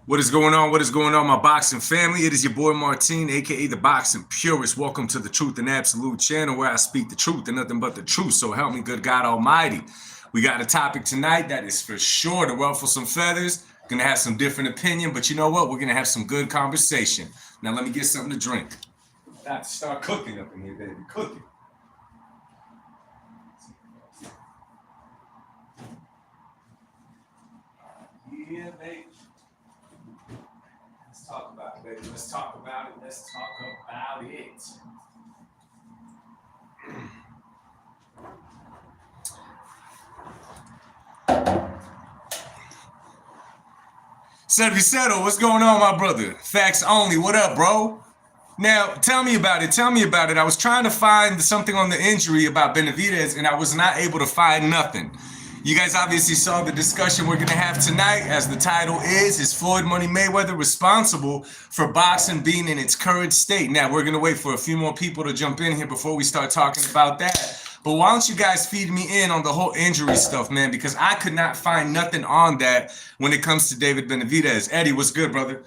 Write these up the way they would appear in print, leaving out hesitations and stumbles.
What is going on? What is going on, my boxing family? It is your boy Martine, aka the Boxing Purist. Welcome to the Truth and Absolute channel where I speak the truth and nothing but the truth. So help me, good God Almighty. We got a topic tonight that is for sure to ruffle some feathers. Gonna have some different opinion, but you know what? We're gonna have some good conversation. Now let me get something to drink. I have to start cooking up in here, baby. Cooking. Yeah, baby. Let's talk about it, baby. Let's talk about it. Let's talk about it. Settle, what's going on, my brother? Facts only. What up, bro? Now, tell me about it. Tell me about it. I was trying to find something on the injury about Benavidez, and I was not able to find nothing. You guys obviously saw the discussion we're going to have tonight, as the title is Floyd Money Mayweather responsible for boxing being in its current state? Now, we're going to wait for a few more people to jump in here before we start talking about that. But why don't you guys feed me in on the whole injury stuff, man? Because I could not find nothing on that when it comes to David Benavidez. Eddie, what's good, brother?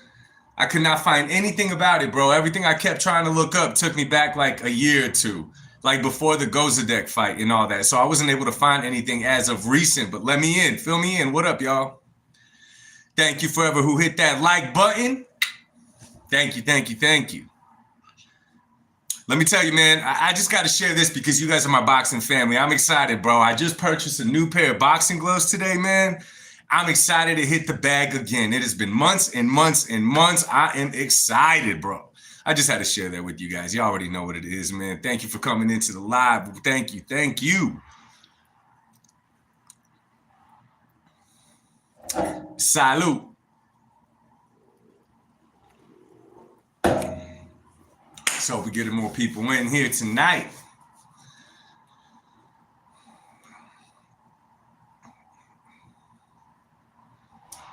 I could not find anything about it, bro. Everything I kept trying to look up took me back like a year or two, like before the Gozadek fight and all that. So I wasn't able to find anything as of recent, but let me in. Fill me in. What up, y'all? Thank you forever who hit that like button. Thank you, thank you, thank you. Let me tell you, man, I just got to share this because you guys are my boxing family. I'm excited, bro. I just purchased a new pair of boxing gloves today, man. I'm excited to hit the bag again. It has been months and months and months. I am excited, bro. I just had to share that with you guys. You already know what it is, man. Thank you for coming into the live. Thank you. Thank you. Salute. So we're getting more people in here tonight.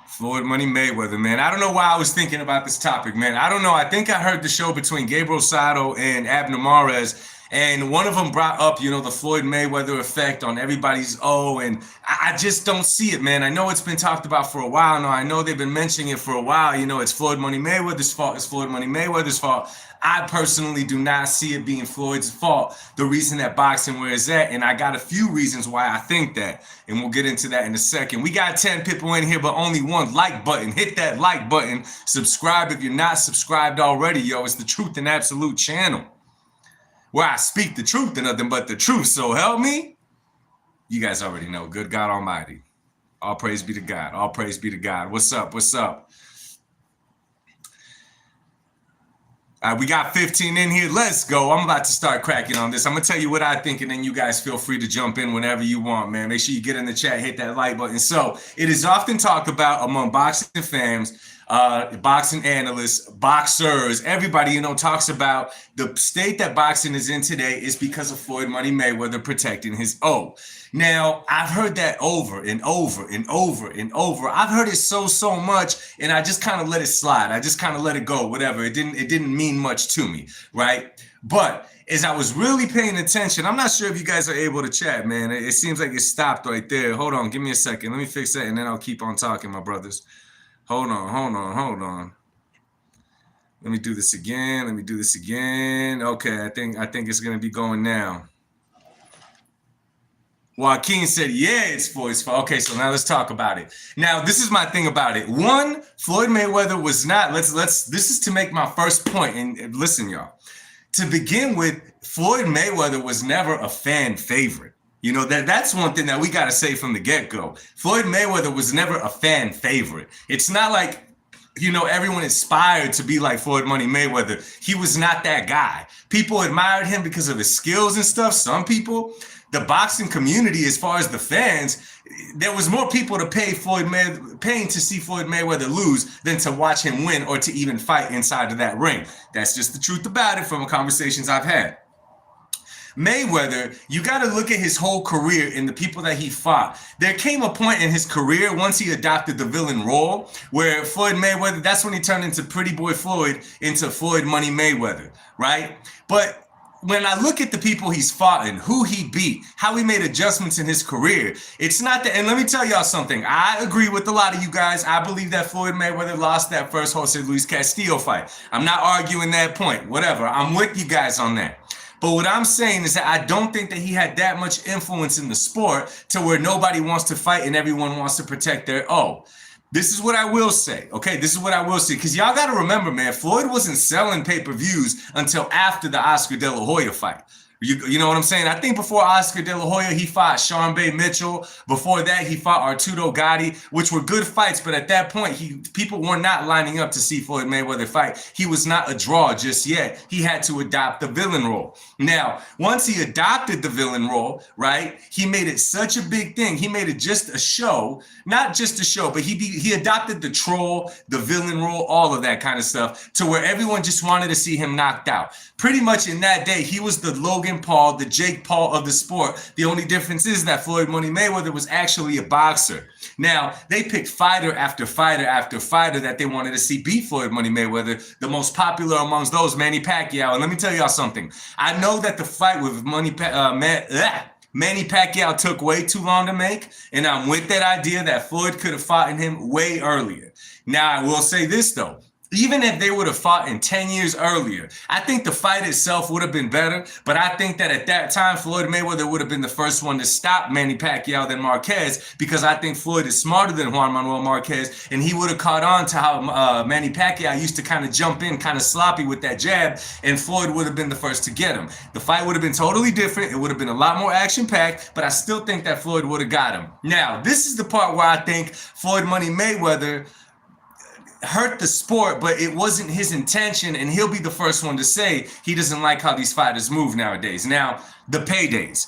Floyd Money Mayweather, man. I don't know why I was thinking about this topic, man. I don't know. I think I heard the show between Gabriel Sato and Abner Mares, and one of them brought up, the Floyd Mayweather effect on everybody's and I just don't see it, man. I know it's been talked about for a while now. I know they've been mentioning it for a while. It's Floyd Money Mayweather's fault. It's Floyd Money Mayweather's fault. I personally do not see it being Floyd's fault, the reason that boxing where it's at, and I got a few reasons why I think that, and we'll get into that in a second. We got 10 people in here, but only one like button. Hit that like button. Subscribe if you're not subscribed already, yo. It's the Truth and Absolute channel, where I speak the truth and nothing but the truth. So help me. You guys already know. Good God Almighty. All praise be to God. All praise be to God. What's up? What's up? We got 15 in here. Let's go. I'm about to start cracking on this. I'm going to tell you what I think, and then you guys feel free to jump in whenever you want, man. Make sure you get in the chat, hit that like button. So it is often talked about among boxing fans, boxing analysts, boxers, everybody, talks about the state that boxing is in today is because of Floyd Money Mayweather protecting his O. Now, I've heard that over and over and over and over. I've heard it so much, and I just kind of let it slide. I just kind of let it go, whatever. It didn't mean much to me, right? But as I was really paying attention, I'm not sure if you guys are able to chat, man. It seems like it stopped right there. Hold on, give me a second. Let me fix that, and then I'll keep on talking, my brothers. Hold on. Let me do this again. Okay, I think it's gonna be going now. Joaquin said, yeah, it's Floyd's fault. Okay, so now let's talk about it. Now, this is my thing about it. One, Floyd Mayweather was not, this is to make my first point, and listen, y'all. To begin with, Floyd Mayweather was never a fan favorite. That's one thing that we got to say from the get-go. Floyd Mayweather was never a fan favorite. It's not like, everyone aspired to be like Floyd Money Mayweather. He was not that guy. People admired him because of his skills and stuff. Some people, the boxing community, as far as the fans, there was more people to paying to see Floyd Mayweather lose than to watch him win or to even fight inside of that ring. That's just the truth about it from the conversations I've had. Mayweather, you got to look at his whole career and the people that he fought. There came a point in his career, once he adopted the villain role, where Floyd Mayweather, that's when he turned into Pretty Boy Floyd into Floyd Money Mayweather, right? But when I look at the people he's fought and who he beat, how he made adjustments in his career, it's not that. And let me tell y'all something. I agree with a lot of you guys. I believe that Floyd Mayweather lost that first Jose Luis Castillo fight. I'm not arguing that point. Whatever. I'm with you guys on that. But what I'm saying is that I don't think that he had that much influence in the sport to where nobody wants to fight and everyone wants to protect their This is what I will say, okay? This is what I will say, because y'all got to remember, man, Floyd wasn't selling pay-per-views until after the Oscar De La Hoya fight. You know what I'm saying? I think before Oscar De La Hoya, he fought Sean Bay Mitchell. Before that, he fought Arturo Gatti, which were good fights. But at that point, people were not lining up to see Floyd Mayweather fight. He was not a draw just yet. He had to adopt the villain role. Now, once he adopted the villain role, right, he made it such a big thing. He made it just a show, not just a show, but he adopted the troll, the villain role, all of that kind of stuff, to where everyone just wanted to see him knocked out. Pretty much in that day, he was the Logan Paul, the Jake Paul of the sport. The only difference is that Floyd Money Mayweather was actually a boxer. Now, they picked fighter after fighter after fighter that they wanted to see beat Floyd Money Mayweather. The most popular amongst those, Manny Pacquiao. And let me tell y'all something. I know that the fight with Manny Pacquiao took way too long to make, and I'm with that idea that Floyd could have fought in him way earlier. Now, I will say this, though. Even if they would have fought in 10 years earlier, I think the fight itself would have been better. But I think that at that time, Floyd Mayweather would have been the first one to stop Manny Pacquiao than Marquez, because I think Floyd is smarter than Juan Manuel Marquez, and he would have caught on to how Manny Pacquiao used to kind of jump in kind of sloppy with that jab, and Floyd would have been the first to get him. The fight would have been totally different. It would have been a lot more action-packed, but I still think that Floyd would have got him. Now, this is the part where I think Floyd Money Mayweather hurt the sport, but it wasn't his intention, and he'll be the first one to say he doesn't like how these fighters move nowadays. Now, the paydays.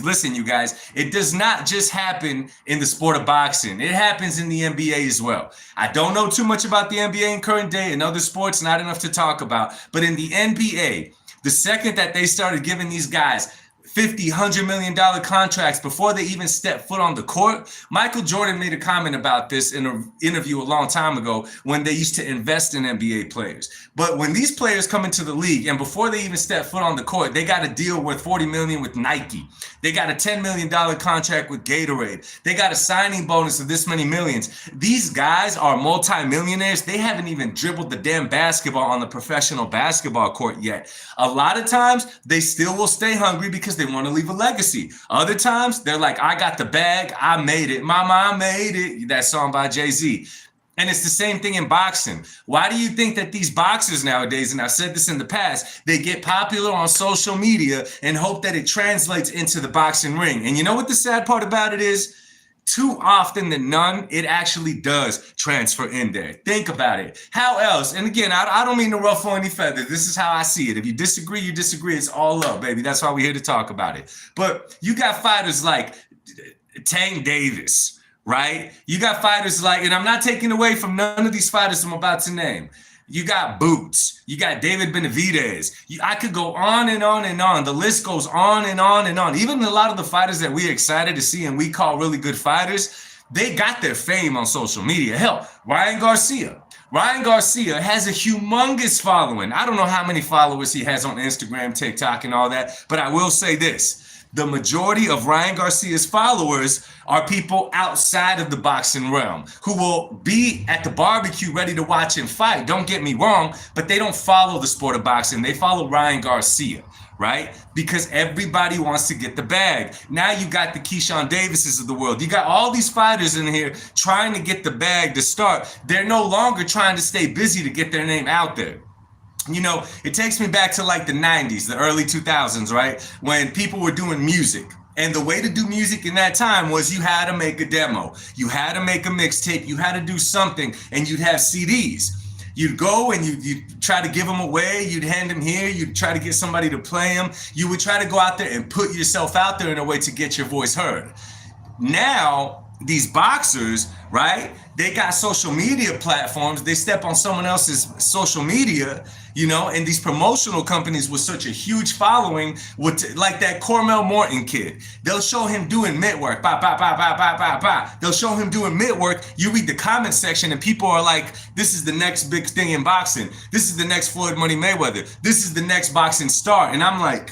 Listen, you guys, it does not just happen in the sport of boxing. It happens in the NBA as well. I don't know too much about the NBA in current day, and other sports, not enough to talk about, but in the NBA, the second that they started giving these guys $50, $100 million contracts before they even step foot on the court. Michael Jordan made a comment about this in an interview a long time ago when they used to invest in NBA players. But when these players come into the league and before they even step foot on the court, they got a deal worth $40 million with Nike. They got a $10 million contract with Gatorade. They got a signing bonus of this many millions. These guys are multimillionaires. They haven't even dribbled the damn basketball on the professional basketball court yet. A lot of times they still will stay hungry because they want to leave a legacy. Other times they're like, I got the bag. I made it. Mama, I made it. That song by Jay-Z. And it's the same thing in boxing. Why do you think that these boxers nowadays, and I've said this in the past, they get popular on social media and hope that it translates into the boxing ring? And you know what the sad part about it is? Too often than none, it actually does transfer in there. Think about it. How else? And again, I don't mean to ruffle any feathers. This is how I see it. If you disagree, you disagree. It's all up, baby. That's why we're here to talk about it. But you got fighters like Tank Davis, right? You got fighters like, and I'm not taking away from none of these fighters I'm about to name. You got Boots. You got David Benavidez. I could go on and on and on. The list goes on and on and on. Even a lot of the fighters that we're excited to see and we call really good fighters, they got their fame on social media. Hell, Ryan Garcia. Ryan Garcia has a humongous following. I don't know how many followers he has on Instagram, TikTok, and all that, but I will say this. The majority of Ryan Garcia's followers are people outside of the boxing realm who will be at the barbecue ready to watch him fight. Don't get me wrong, but they don't follow the sport of boxing. They follow Ryan Garcia, right? Because everybody wants to get the bag. Now you got the Keyshawn Davises of the world. You got all these fighters in here trying to get the bag to start. They're no longer trying to stay busy to get their name out there. You know, it takes me back to like the 90s, the early 2000s, right? When people were doing music. And the way to do music in that time was you had to make a demo. You had to make a mixtape. You had to do something, and you'd have CDs. You'd go and you'd try to give them away. You'd hand them here. You'd try to get somebody to play them. You would try to go out there and put yourself out there in a way to get your voice heard. Now, these boxers, right? They got social media platforms. They step on someone else's social media You know, and these promotional companies with such a huge following, with like that Cormel Morton kid, they'll show him doing mitt work, bah, bah, bah, bah, bah, bah, bah. They'll show him doing mitt work. You read the comment section and people are like, this is the next big thing in boxing. This is the next Floyd Money Mayweather. This is the next boxing star. And I'm like,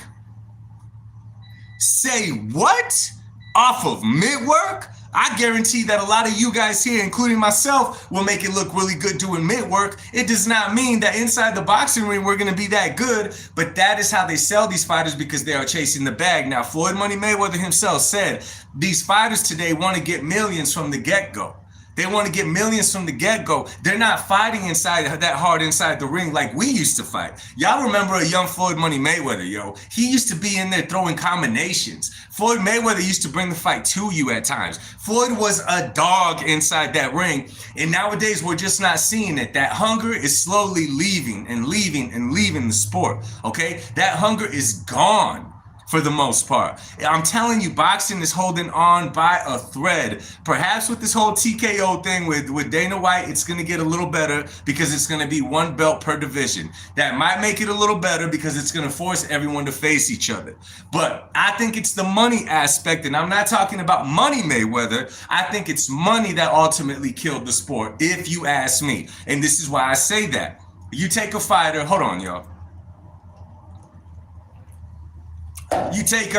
say what? Off of mitt work? I guarantee that a lot of you guys here, including myself, will make it look really good doing mitt work. It does not mean that inside the boxing ring we're going to be that good, but that is how they sell these fighters because they are chasing the bag. Now, Floyd Money Mayweather himself said these fighters today want to get millions from the get-go. They want to get millions from the get-go. They're not fighting inside that hard inside the ring like we used to fight. Y'all remember a young Floyd Money Mayweather, yo. He used to be in there throwing combinations. Floyd Mayweather used to bring the fight to you at times. Floyd was a dog inside that ring. And nowadays, we're just not seeing it. That hunger is slowly leaving and leaving and leaving the sport, okay? That hunger is gone. For the most part. I'm telling you, boxing is holding on by a thread. Perhaps with this whole TKO thing with Dana White, it's going to get a little better because it's going to be one belt per division. That might make it a little better because it's going to force everyone to face each other. But I think it's the money aspect, and I'm not talking about money Mayweather. I think it's money that ultimately killed the sport, if you ask me. And this is why I say that. You take a fighter, hold on, y'all. You take,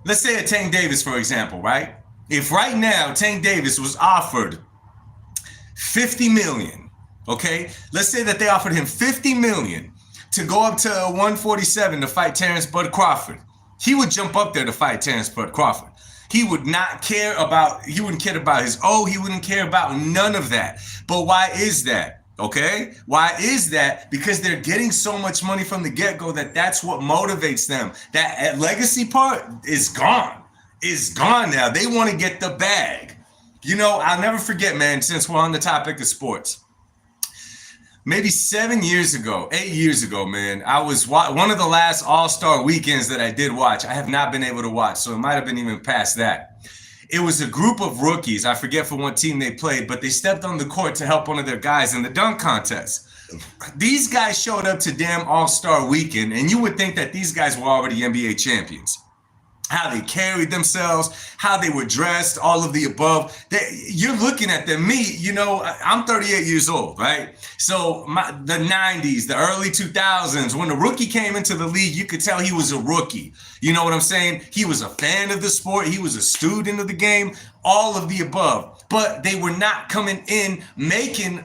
let's say a Tank Davis, for example, right? If right now Tank Davis was offered $50 million, okay? Let's say that they offered him $50 million to go up to 147 to fight Terrence Bud Crawford. He would jump up there to fight Terrence Bud Crawford. He would not care about, he wouldn't care about his he wouldn't care about none of that. But why is that? Okay, why is that? Because they're getting so much money from the get-go that's what motivates them. That legacy part is gone. It's gone now. They want to get the bag. You know, I'll never forget, man, since we're on the topic of sports. Maybe 8 years ago, man, I was one of the last All-Star weekends that I did watch. I have not been able to watch, so it might have been even past that. It was a group of rookies. I forget for what team they played, but they stepped on the court to help one of their guys in the dunk contest. These guys showed up to damn All-Star weekend, and you would think that these guys were already NBA champions. How they carried themselves, how they were dressed, all of the above. You're looking at them. Me, you know, I'm 38 years old, right? So the 90s, the early 2000s, when the rookie came into the league, you could tell he was a rookie. You know what I'm saying? He was a fan of the sport. He was a student of the game, all of the above. But they were not coming in making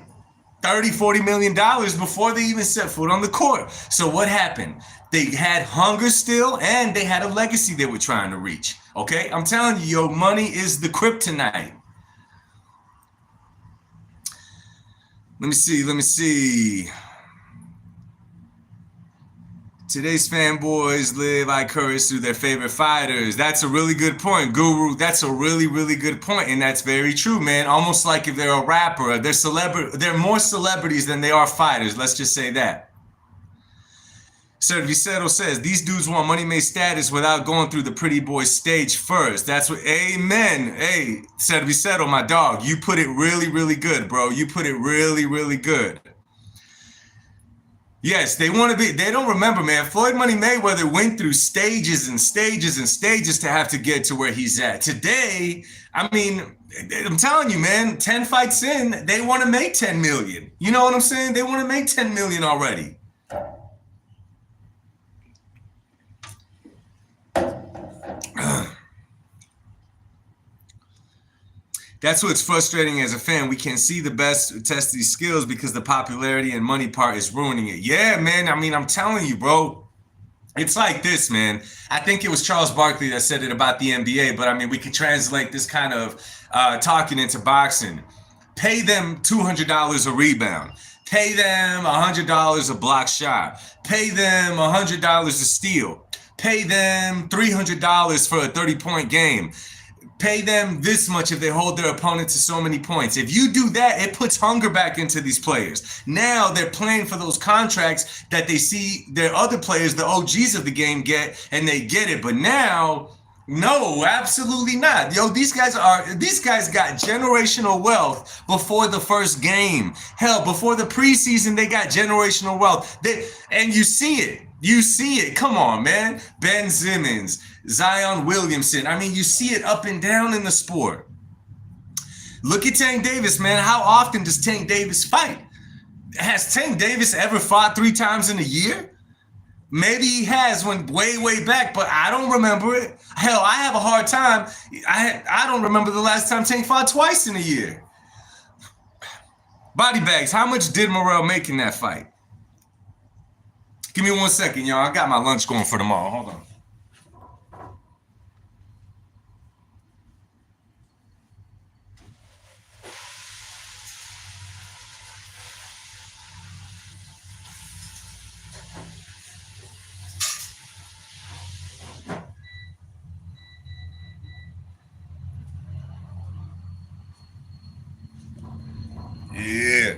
$30-40 million before they even set foot on the court. So what happened? They had hunger still, and they had a legacy they were trying to reach. Okay, I'm telling you, yo, money is the kryptonite. Let me see. Today's fanboys live vicarious through their favorite fighters. That's a really good point, Guru. That's a really, really good point, and that's very true, man. Almost like if they're a rapper, they're more celebrities than they are fighters. Let's just say that. Servicero says, these dudes want money made status without going through the pretty boy stage first. That's what, amen. Hey, Servicero, my dog, you put it really, really good, bro. You put it really, really good. Yes, they don't remember, man. Floyd Money Mayweather went through stages and stages and stages to have to get to where he's at. Today, I mean, I'm telling you, man, 10 fights in, they want to make 10 million. You know what I'm saying? They want to make 10 million already. That's what's frustrating as a fan. We can't see the best test these skills because the popularity and money part is ruining it. Yeah, man. I mean, I'm telling you, bro. It's like this, man. I think it was Charles Barkley that said it about the NBA, but I mean, we could translate this kind of talking into boxing. Pay them $200 a rebound. Pay them $100 a block shot. Pay them $100 a steal. Pay them $300 for a 30-point game. Pay them this much if they hold their opponent to so many points. If you do that, it puts hunger back into these players. Now they're playing for those contracts that they see their other players, the OGs of the game, get, and they get it. But now No, absolutely not. Yo, these guys got generational wealth before the first game. Hell, before the preseason, they got generational wealth. And you see it. You see it. Come on, man. Ben Simmons, Zion Williamson. I mean, you see it up and down in the sport. Look at Tank Davis, man. How often does Tank Davis fight? Has Tank Davis ever fought 3 times in a year? Maybe he has when way back, but I don't remember it. Hell, I have a hard time. I don't remember the last time Tank fought twice in a year. Body bags, how much did Morrell make in that fight? Give me 1 second, y'all. I got my lunch going for tomorrow. Hold on.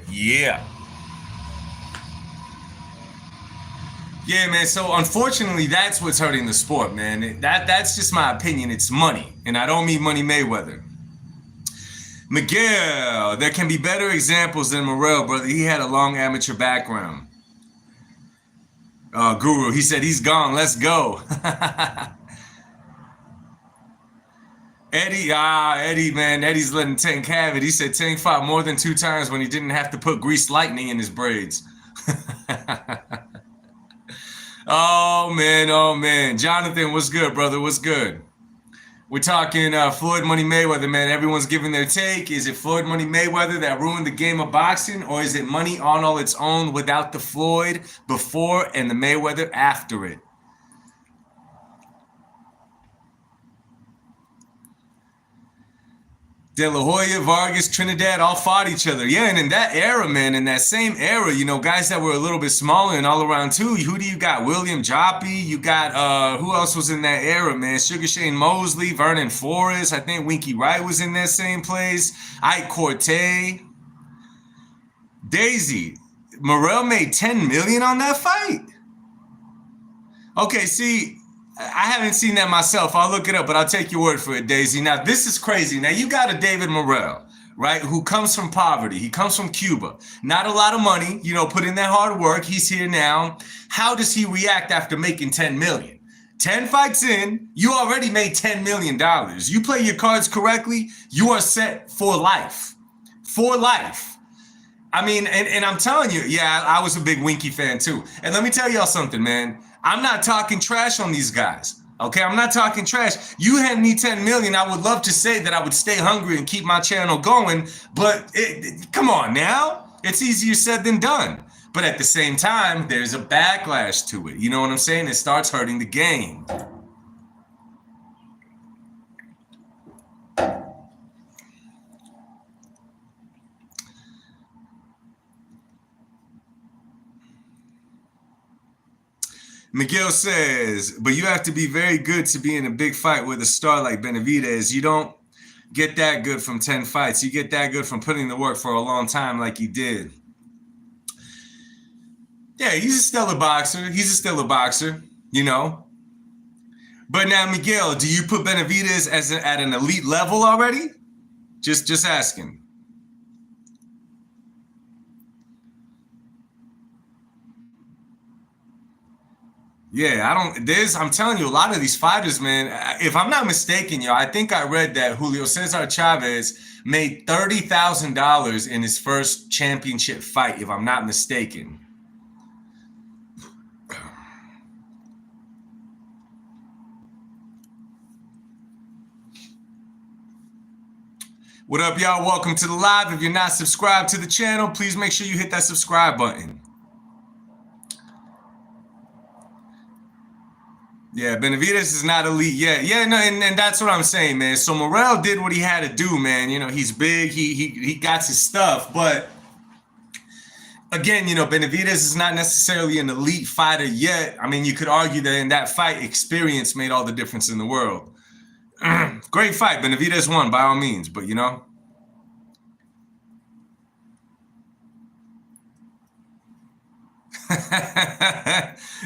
Yeah. Yeah, man. So unfortunately, that's what's hurting the sport, man. That's just my opinion. It's money, and I don't mean money Mayweather. Miguel, there can be better examples than Morrell, brother. He had a long amateur background. Guru, he said he's gone. Let's go. Eddie, man. Eddie's letting Tank have it. He said Tank fought more than 2 times when he didn't have to put greased lightning in his braids. Oh man. Jonathan, what's good, brother? What's good? We're talking Floyd Money Mayweather, man. Everyone's giving their take. Is it Floyd Money Mayweather that ruined the game of boxing, or is it money on all its own without the Floyd before and the Mayweather after it? De La Hoya, Vargas, Trinidad all fought each other. Yeah, and in that era, man, in that same era, you know, guys that were a little bit smaller and all around too. Who do you got? William Joppy. You got, who else was in that era, man? Sugar Shane Mosley, Vernon Forrest. I think Winky Wright was in that same place. Ike Corte. Daisy. Morrell made $10 million on that fight? Okay, see, I haven't seen that myself. I'll look it up, but I'll take your word for it, Daisy. Now, this is crazy. Now, you got a David Morrell, right, who comes from poverty. He comes from Cuba. Not a lot of money, you know, put in that hard work. He's here now. How does he react after making $10 million? 10 fights in, you already made $10 million. You play your cards correctly, you are set for life. For life. I mean, and I'm telling you, yeah, I was a big Winky fan too. And let me tell y'all something, man. I'm not talking trash on these guys. Okay, I'm not talking trash. You hand me 10 million, I would love to say that I would stay hungry and keep my channel going, but come on now. It's easier said than done. But at the same time, there's a backlash to it. You know what I'm saying? It starts hurting the game. Miguel says, but you have to be very good to be in a big fight with a star like Benavidez. You don't get that good from 10 fights. You get that good from putting the work for a long time like he did. Yeah, he's a stellar boxer. He's a stellar boxer, you know. But now, Miguel, do you put Benavidez at an elite level already? Just asking. Yeah, I'm telling you, a lot of these fighters, man, if I'm not mistaken, yo, I think I read that Julio Cesar Chavez made $30,000 in his first championship fight, if I'm not mistaken. What up, y'all? Welcome to the live. If you're not subscribed to the channel, please make sure you hit that subscribe button. Yeah, Benavidez is not elite yet. Yeah, no, and that's what I'm saying, man. So Morrell did what he had to do, man. You know, he's big. He got his stuff, but again, you know, Benavidez is not necessarily an elite fighter yet. I mean, you could argue that in that fight, experience made all the difference in the world. Great fight. Benavidez won by all means, but you know.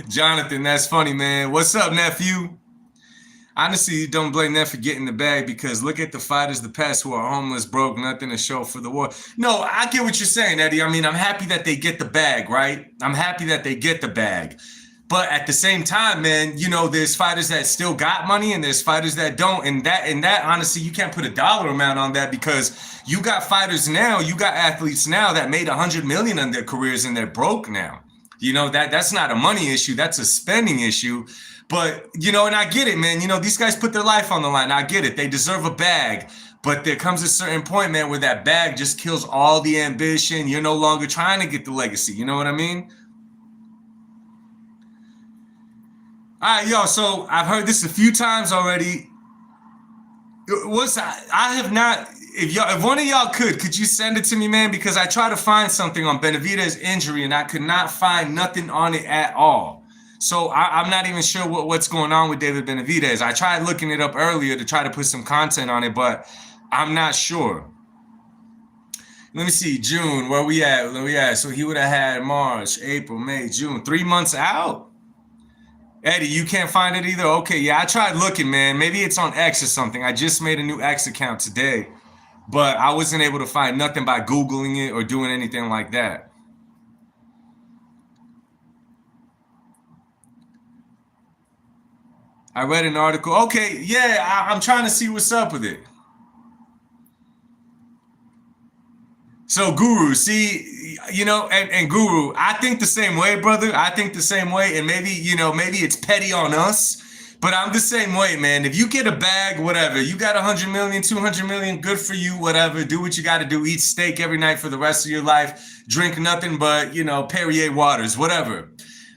Jonathan, that's funny, man. What's up, nephew? Honestly, don't blame them for getting the bag because look at the fighters the past who are homeless, broke, nothing to show for the war. No, I get what you're saying, Eddie. I mean, I'm happy that they get the bag, right? I'm happy that they get the bag. But at the same time, man, you know, there's fighters that still got money and there's fighters that don't. And that honestly, you can't put a dollar amount on that because you got fighters now, you got athletes now that made 100 million in their careers and they're broke now. You know, that's not a money issue, that's a spending issue. But, you know, and I get it, man. You know, these guys put their life on the line. I get it. They deserve a bag. But there comes a certain point, man, where that bag just kills all the ambition. You're no longer trying to get the legacy. You know what I mean? All right, yo. So I've heard this a few times already. I have not. If one of y'all could you send it to me, man? Because I tried to find something on Benavidez' injury and I could not find nothing on it at all. So I'm not even sure what's going on with David Benavidez. I tried looking it up earlier to try to put some content on it, but I'm not sure. Let me see, June, where we at? So he would have had March, April, May, June, 3 months out? Eddie, you can't find it either? Okay, yeah, I tried looking, man. Maybe it's on X or something. I just made a new X account today, but I wasn't able to find nothing by Googling it or doing anything like that. I read an article. Okay, yeah, I'm trying to see what's up with it. So Guru, see, you know, and Guru, I think the same way, brother. I think the same way, and maybe, you know, maybe it's petty on us, but I'm the same way, man. If you get a bag, whatever, you got 100 million, 200 million, good for you, whatever. Do what you got to do. Eat steak every night for the rest of your life. Drink nothing but, you know, Perrier waters, whatever.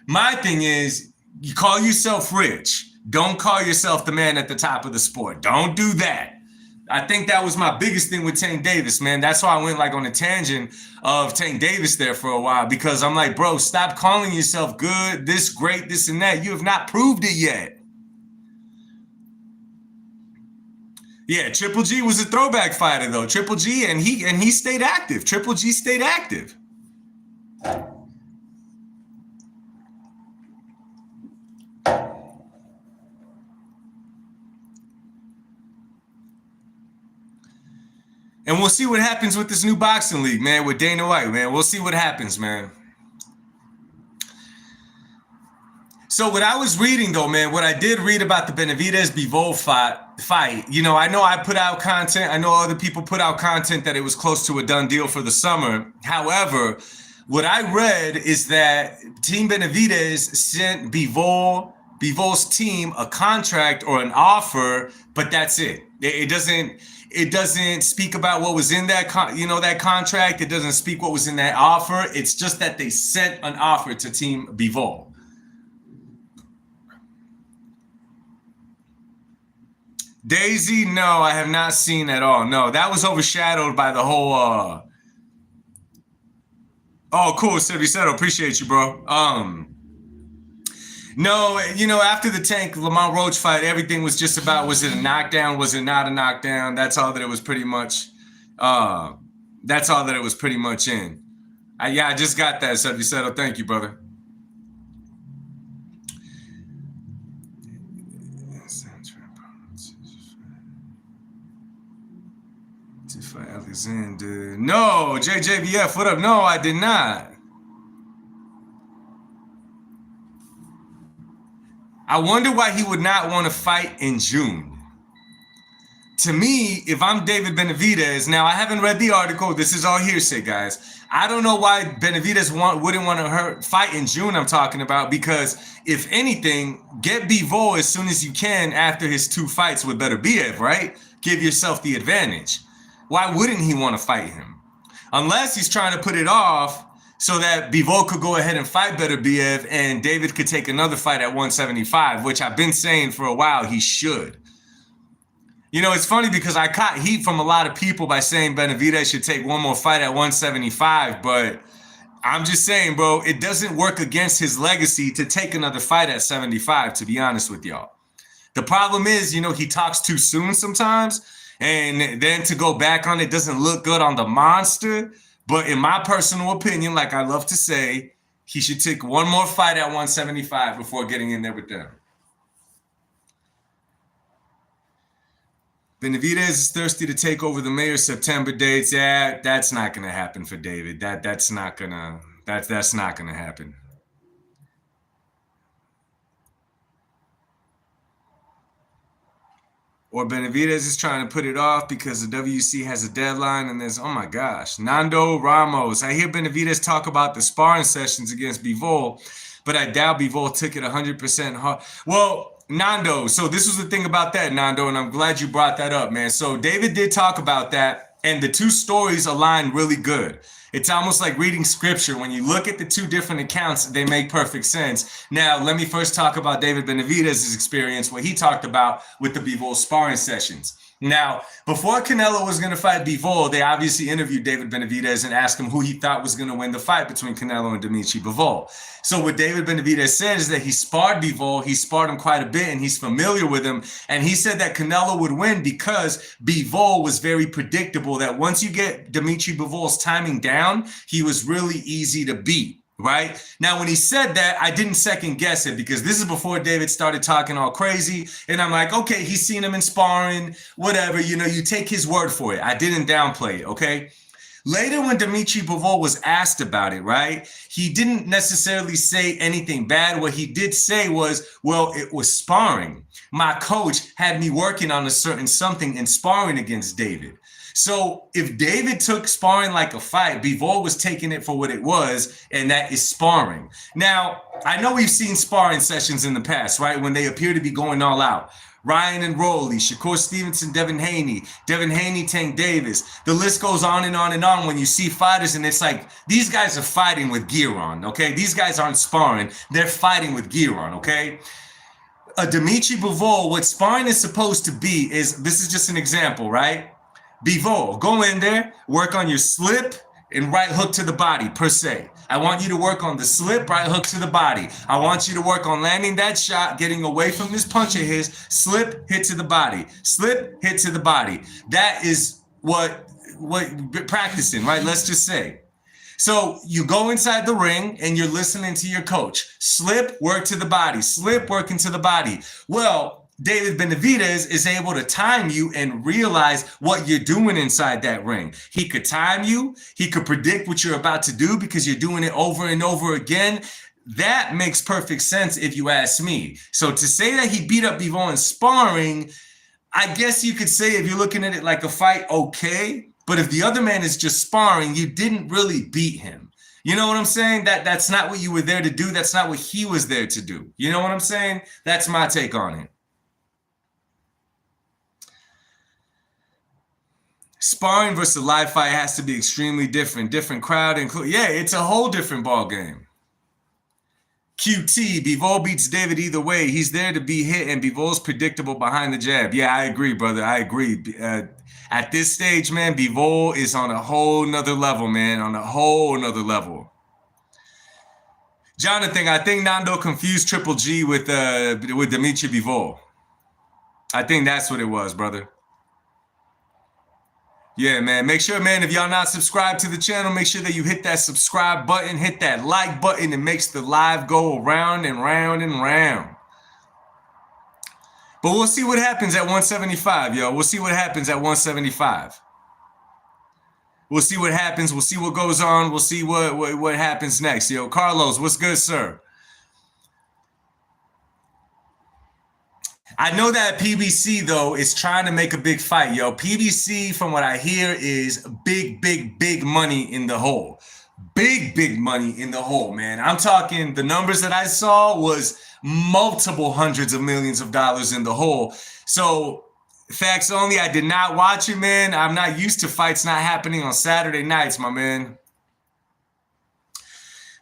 My thing is, you call yourself rich. Don't call yourself the man at the top of the sport. Don't do that. I think that was my biggest thing with Tank Davis, man. That's why I went like on a tangent of Tank Davis there for a while because I'm like, bro, stop calling yourself good, this great, this and that. You have not proved it yet. Yeah, Triple G was a throwback fighter though. Triple G and he stayed active. Triple G stayed active. And we'll see what happens with this new boxing league, man, with Dana White, man. We'll see what happens, man. So what I was reading, though, man, what I did read about the Benavidez-Bivol fight, you know I put out content. I know other people put out content that it was close to a done deal for the summer. However, what I read is that Team Benavidez sent Bivol's team a contract or an offer, but that's it. It doesn't speak about what was in that that contract. It doesn't speak what was in that offer. It's just that they sent an offer to Team Bivol. Daisy, no, I have not seen at all. No, that was overshadowed by the whole oh, cool, Servicetto, appreciate you, bro. No, you know, after the Tank Lamont Roach fight, everything was just about, was it a knockdown? Was it not a knockdown? That's all that it was pretty much. That's all that it was pretty much in. Yeah, I just got that, Servicetto. Thank you, brother. Alexander. No, JJVF, what up? No, I did not. I wonder why he would not want to fight in June. To me, if I'm David Benavidez, now I haven't read the article. This is all hearsay, guys. I don't know why Benavidez wouldn't want to fight in June. I'm talking about because if anything, get Bivol as soon as you can after his 2 fights with Beterbiev, right? Give yourself the advantage. Why wouldn't he want to fight him? Unless he's trying to put it off so that Bivol could go ahead and fight Beterbiev and David could take another fight at 175, which I've been saying for a while he should. You know, it's funny because I caught heat from a lot of people by saying Benavidez should take one more fight at 175, but I'm just saying, bro, it doesn't work against his legacy to take another fight at 75, to be honest with y'all. The problem is, you know, he talks too soon sometimes, and then to go back on it doesn't look good on the monster. But in my personal opinion, like I love to say, he should take one more fight at 175 before getting in there with them. Benavidez is thirsty to take over the Mayor September dates. Yeah, that's not gonna happen for David. That's not gonna happen. Or Benavidez is trying to put it off because the WC has a deadline and there's, oh my gosh, Nando Ramos. I hear Benavidez talk about the sparring sessions against Bivol, but I doubt Bivol took it 100% hard. Well, Nando, so this was the thing about that, Nando, and I'm glad you brought that up, man. So David did talk about that, and the two stories align really good. It's almost like reading scripture. When you look at the two different accounts, they make perfect sense. Now, let me first talk about David Benavidez's experience, what he talked about with the Bivol sparring sessions. Now, before Canelo was going to fight Bivol, they obviously interviewed David Benavidez and asked him who he thought was going to win the fight between Canelo and Dimitri Bivol. So what David Benavidez said is that he sparred Bivol, he sparred him quite a bit, and he's familiar with him. And he said that Canelo would win because Bivol was very predictable, that once you get Dimitri Bivol's timing down, he was really easy to beat. Right? Now, when he said that, I didn't second guess it because this is before David started talking all crazy. And I'm like, okay, he's seen him in sparring, whatever, you take his word for it. I didn't downplay it, okay? Later, when Dimitri Bivol was asked about it, right, he didn't necessarily say anything bad. What he did say was, well, it was sparring. My coach had me working on a certain something in sparring against David. So if David took sparring like a fight, Bivol was taking it for what it was, and that is sparring. Now, I know we've seen sparring sessions in the past, right, when they appear to be going all out. Ryan and Roley, Shakur Stevenson, Devin Haney, Tank Davis. The list goes on and on and on when you see fighters, and it's like, these guys are fighting with gear on, okay? These guys aren't sparring. They're fighting with gear on, okay? Dimitri Bivol, what sparring is supposed to be is, this is just an example, right? Bivol, go in there, work on your slip and right hook to the body, per se. I want you to work on the slip, right hook to the body. I want you to work on landing that shot, getting away from this punch of his, slip, hit to the body, slip, hit to the body. That is what practicing, right? Let's just say. So you go inside the ring and you're listening to your coach. Slip, work to the body, slip, work into the body. Well, David Benavidez is able to time you and realize what you're doing inside that ring. He could time you. He could predict what you're about to do because you're doing it over and over again. That makes perfect sense if you ask me. So to say that he beat up Bivol in sparring, I guess you could say if you're looking at it like a fight, okay. But if the other man is just sparring, you didn't really beat him. You know what I'm saying? That's not what you were there to do. That's not what he was there to do. You know what I'm saying? That's my take on it. Sparring versus a live fight has to be extremely different. Different crowd, yeah, it's a whole different ball game. QT, Bivol beats David either way. He's there to be hit, and Bivol's predictable behind the jab. Yeah, I agree, brother. I agree. At this stage, man, Bivol is on a whole nother level, man. On a whole nother level. Jonathan, I think Nando confused Triple G with Dimitri Bivol. I think that's what it was, brother. Yeah, man. Make sure, man, if y'all not subscribed to the channel, make sure that you hit that subscribe button, hit that like button. It makes the live go round and round and round. But we'll see what happens at 175, yo. We'll see what happens at 175. We'll see what happens. We'll see what goes on. We'll see what happens next, yo. Carlos, what's good, sir? I know that PBC, though, is trying to make a big fight, yo. PBC, from what I hear, is big money in the hole. Big money in the hole, man. I'm talking, the numbers that I saw was multiple hundreds of millions of dollars in the hole. So, facts only, I did not watch it, man. I'm not used to fights not happening on Saturday nights, my man.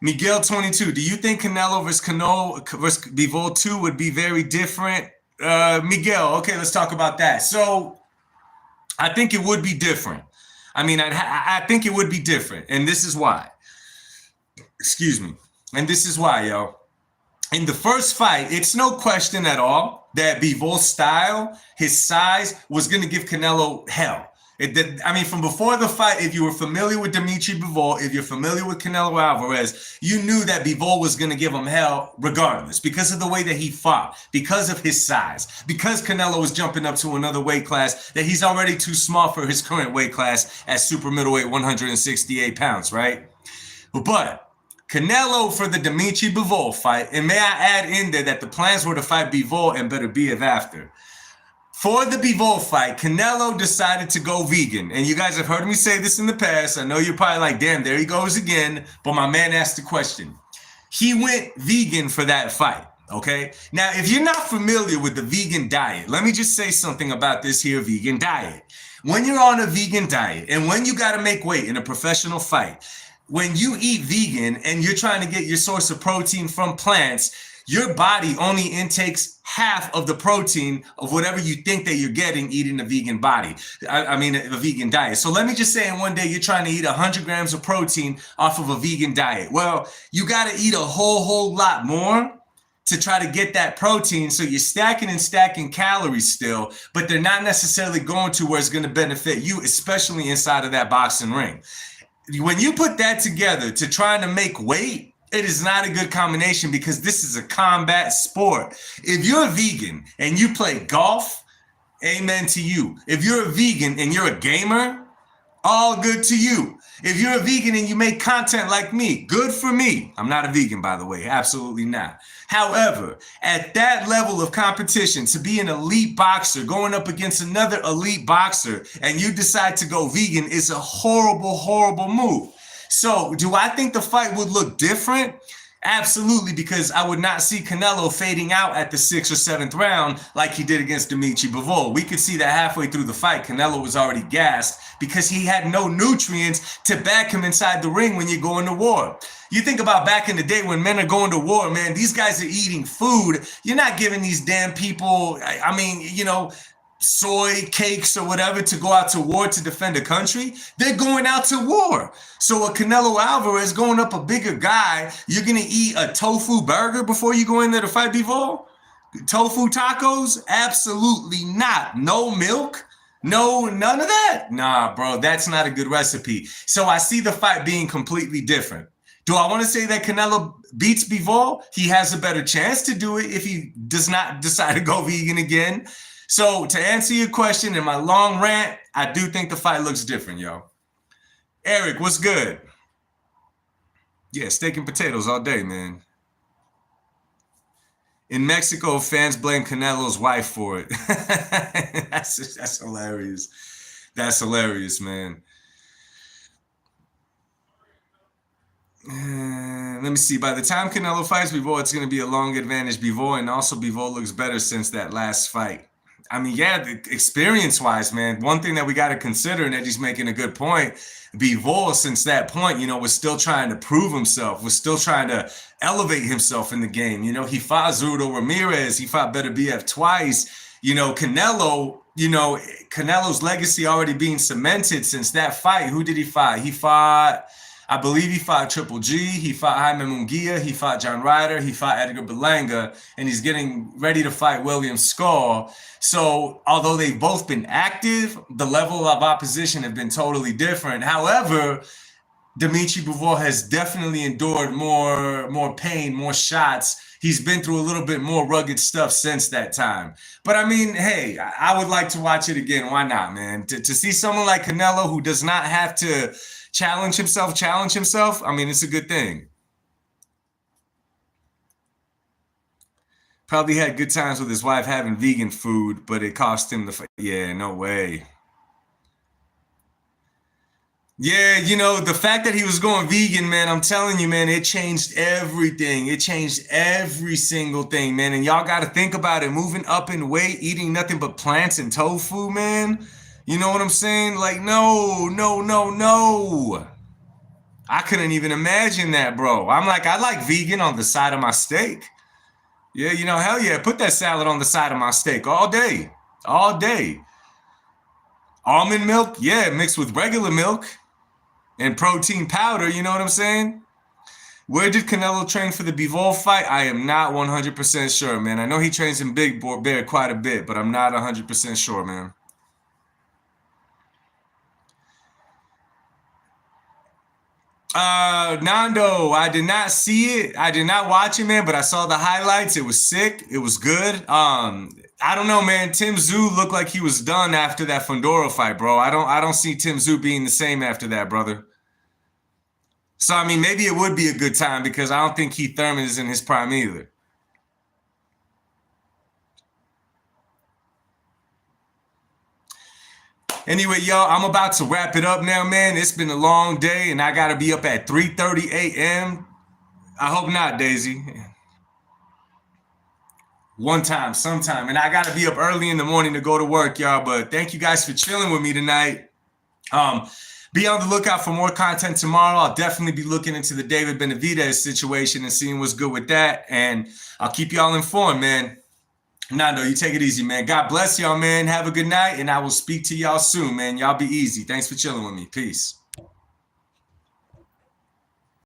Miguel 22, do you think Canelo versus Bivol 2 would be very different? Miguel, okay, let's talk about that. So I think it would be different. I mean, I think it would be different. And this is why. Excuse me. And this is why, yo. In the first fight, it's no question at all that Bivol's style, his size, was going to give Canelo hell. I mean, from before the fight, if you were familiar with Dimitri Bivol, if you're familiar with Canelo Alvarez, you knew that Bivol was going to give him hell regardless because of the way that he fought, because of his size, because Canelo was jumping up to another weight class that he's already too small for his current weight class at super middleweight 168 pounds, right? But Canelo for the Dimitri Bivol fight, and may I add in there that the plans were to fight Bivol and Beterbiev after. For the Bivol fight, Canelo decided to go vegan. And you guys have heard me say this in the past. I know you're probably like, damn, there he goes again. But my man asked the question. He went vegan for that fight, okay? Now, if you're not familiar with the vegan diet, let me just say something about this here vegan diet. When you're on a vegan diet and when you got to make weight in a professional fight, when you eat vegan and you're trying to get your source of protein from plants, your body only intakes half of the protein of whatever you think that you're getting eating a vegan body. I mean, a vegan diet. So let me just say in one day, you're trying to eat 100 grams of protein off of a vegan diet. Well, you got to eat a whole lot more to try to get that protein. So you're stacking and stacking calories still, but they're not necessarily going to where it's going to benefit you, especially inside of that boxing ring. When you put that together to trying to make weight, it is not a good combination because this is a combat sport. If you're a vegan and you play golf, amen to you. If you're a vegan and you're a gamer, all good to you. If you're a vegan and you make content like me, good for me. I'm not a vegan, by the way, absolutely not. However, at that level of competition, to be an elite boxer going up against another elite boxer and you decide to go vegan is a horrible move. So do I think the fight would look different? Absolutely, because I would not see Canelo fading out at the 6th or 7th round like he did against Dimitri Bivol. We could see that halfway through the fight, Canelo was already gassed because he had no nutrients to back him inside the ring when you're going to war. You think about back in the day when men are going to war, man, these guys are eating food. You're not giving these damn people, I mean, you know, soy cakes or whatever to go out to war to defend a country. They're going out to war. So a Canelo Alvarez going up a bigger guy, you're going to eat a tofu burger before you go in there to fight Bivol? Tofu tacos? Absolutely not. No milk? No, none of that? Nah, bro, that's not a good recipe. So I see the fight being completely different. Do I want to say that Canelo beats Bivol? He has a better chance to do it if he does not decide to go vegan again. So to answer your question in my long rant, I do think the fight looks different, yo. Eric, what's good? Yeah, steak and potatoes all day, man. In Mexico, fans blame Canelo's wife for it. That's hilarious. That's hilarious, man. Let me see. By the time Canelo fights Bivol, it's going to be a long advantage Bivol, and also Bivol looks better since that last fight. I mean, yeah, experience-wise, man, one thing that we got to consider, and Eddie's making a good point, Bivol, since that point, you know, was still trying to prove himself, was still trying to elevate himself in the game. You know, he fought Zurdo Ramirez, he fought Beterbiev twice. You know, Canelo's legacy already being cemented since that fight. Who did he fight? I believe he fought Triple G, he fought Jaime Munguia, he fought John Ryder, he fought Edgar Berlanga, and he's getting ready to fight William Skull. So although they've both been active, the level of opposition have been totally different. However, Dimitri Bivol has definitely endured more pain, more shots. He's been through a little bit more rugged stuff since that time. But I mean, hey, I would like to watch it again. Why not, man? To see someone like Canelo who does not have to challenge himself, I mean, it's a good thing. Probably had good times with his wife having vegan food, but it cost him yeah, no way. Yeah, you know, the fact that he was going vegan, man, I'm telling you, man, it changed everything. It changed every single thing, man. And y'all got to think about it. Moving up in weight, eating nothing but plants and tofu, man. You know what I'm saying? Like, no. I couldn't even imagine that, bro. I'm like, I like vegan on the side of my steak. Yeah, you know, hell yeah. Put that salad on the side of my steak all day. All day. Almond milk, yeah, mixed with regular milk and protein powder, you know what I'm saying? Where did Canelo train for the Bivol fight? I am not 100% sure, man. I know he trains in Big Bear quite a bit, but I'm not 100% sure, man. Nando, I did not see it. I did not watch it, man, but I saw the highlights. It was sick. It was good. I don't know, man. Tim Tszyu looked like he was done after that Fundora fight, bro. I don't see Tim Tszyu being the same after that, brother. So I mean, maybe it would be a good time because I don't think Keith Thurman is in his prime either. Anyway, y'all, I'm about to wrap it up now, man. It's been a long day, and I gotta be up at 3:30 a.m. I hope not, Daisy. One time, sometime, and I gotta be up early in the morning to go to work, y'all. But thank you guys for chilling with me tonight. Be on the lookout for more content tomorrow. I'll definitely be looking into the David Benavidez situation and seeing what's good with that. And I'll keep y'all informed, man. Nando, you take it easy, man. God bless y'all, man. Have a good night, and I will speak to y'all soon, man. Y'all be easy. Thanks for chilling with me. Peace.